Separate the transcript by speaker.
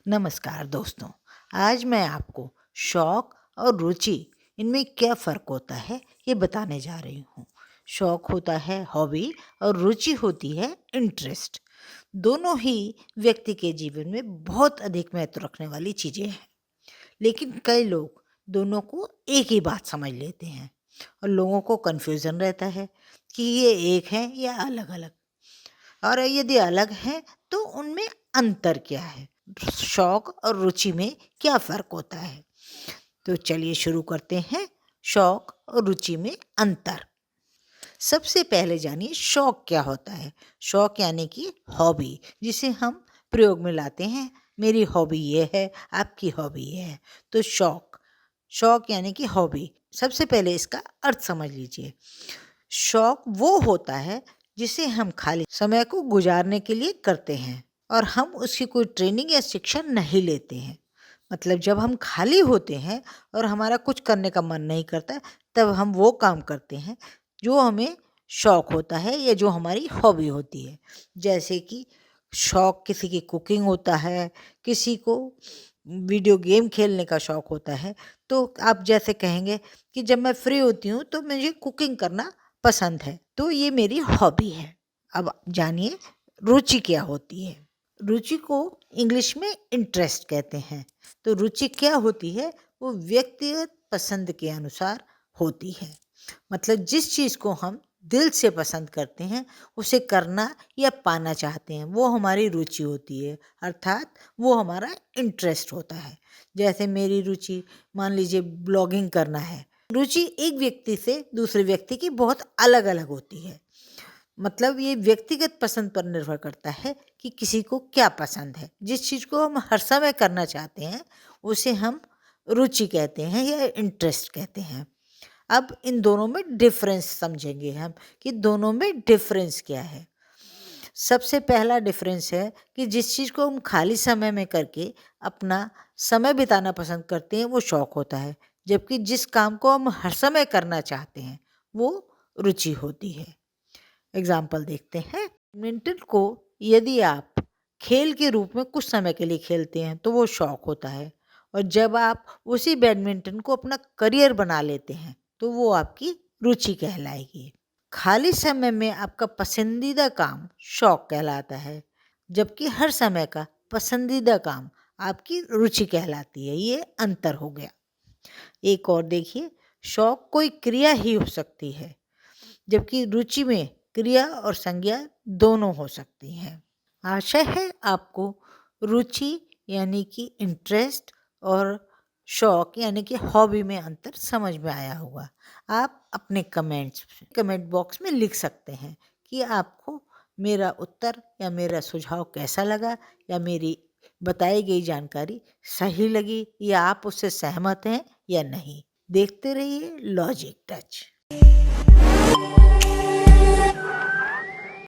Speaker 1: नमस्कार दोस्तों। आज मैं आपको शौक और रुचि इनमें क्या फ़र्क होता है ये बताने जा रही हूँ। शौक होता है हॉबी और रुचि होती है इंटरेस्ट। दोनों ही व्यक्ति के जीवन में बहुत अधिक महत्व रखने वाली चीज़ें हैं। लेकिन कई लोग दोनों को एक ही बात समझ लेते हैं और लोगों को कन्फ्यूज़न रहता है कि ये एक हैं या अलग-अलग। और यदि अलग हैं तो उनमें अंतर क्या है? शौक और रुचि में क्या फ़र्क होता है? तो चलिए शुरू करते हैं शौक और रुचि में अंतर। सबसे पहले जानिए शौक क्या होता है? शौक यानी कि हॉबी, जिसे हम प्रयोग में लाते हैं। मेरी हॉबी ये है, आपकी हॉबी ये है। तो शौक, शौक यानी कि हॉबी। सबसे पहले इसका अर्थ समझ लीजिए। शौक वो होता है जिसे हम खाली समय को गुजारने के लिए करते हैं और हम उसकी कोई ट्रेनिंग या शिक्षा नहीं लेते हैं। मतलब जब हम खाली होते हैं और हमारा कुछ करने का मन नहीं करता, तब हम वो काम करते हैं जो हमें शौक होता है या जो हमारी हॉबी होती है। जैसे कि शौक किसी की कुकिंग होता है, किसी को वीडियो गेम खेलने का शौक होता है। तो आप जैसे कहेंगे कि जब मैं फ्री होती हूँ तो मुझे कुकिंग करना पसंद है, तो ये मेरी हॉबी है। अब जानिए रुचि क्या होती है? रुचि को इंग्लिश में इंटरेस्ट कहते हैं। तो रुचि क्या होती है? वो व्यक्तिगत पसंद के अनुसार होती है। मतलब जिस चीज़ को हम दिल से पसंद करते हैं, उसे करना या पाना चाहते हैं, वो हमारी रुचि होती है। अर्थात वो हमारा इंटरेस्ट होता है। जैसे मेरी रुचि मान लीजिए ब्लॉगिंग करना है। रुचि एक व्यक्ति से दूसरे व्यक्ति की बहुत अलग-अलग होती है। मतलब ये व्यक्तिगत पसंद पर निर्भर करता है कि किसी को क्या पसंद है। जिस चीज़ को हम हर समय करना चाहते हैं, उसे हम रुचि कहते हैं या इंटरेस्ट कहते हैं। अब इन दोनों में डिफ़रेंस समझेंगे हम कि दोनों में डिफ़रेंस क्या है। सबसे पहला डिफ़रेंस है कि जिस चीज़ को हम खाली समय में करके अपना समय बिताना पसंद करते हैं, वो शौक होता है। जबकि जिस काम को हम हर समय करना चाहते हैं, वो रुचि होती है। एग्ज़ाम्पल देखते हैं। बैडमिंटन को यदि आप खेल के रूप में कुछ समय के लिए खेलते हैं, तो वो शौक होता है। और जब आप उसी बैडमिंटन को अपना करियर बना लेते हैं, तो वो आपकी रुचि कहलाएगी। खाली समय में आपका पसंदीदा काम शौक कहलाता है, जबकि हर समय का पसंदीदा काम आपकी रुचि कहलाती है। ये अंतर हो गया। एक और देखिए, शौक कोई क्रिया ही हो सकती है, जबकि रुचि में क्रिया और संज्ञा दोनों हो सकती हैं। आशा है आपको रुचि यानी कि इंटरेस्ट और शौक यानी कि हॉबी में अंतर समझ में आया होगा। आप अपने कमेंट बॉक्स में लिख सकते हैं कि आपको मेरा उत्तर या मेरा सुझाव कैसा लगा, या मेरी बताई गई जानकारी सही लगी, या आप उससे सहमत हैं या नहीं। देखते रहिए लॉजिक टच।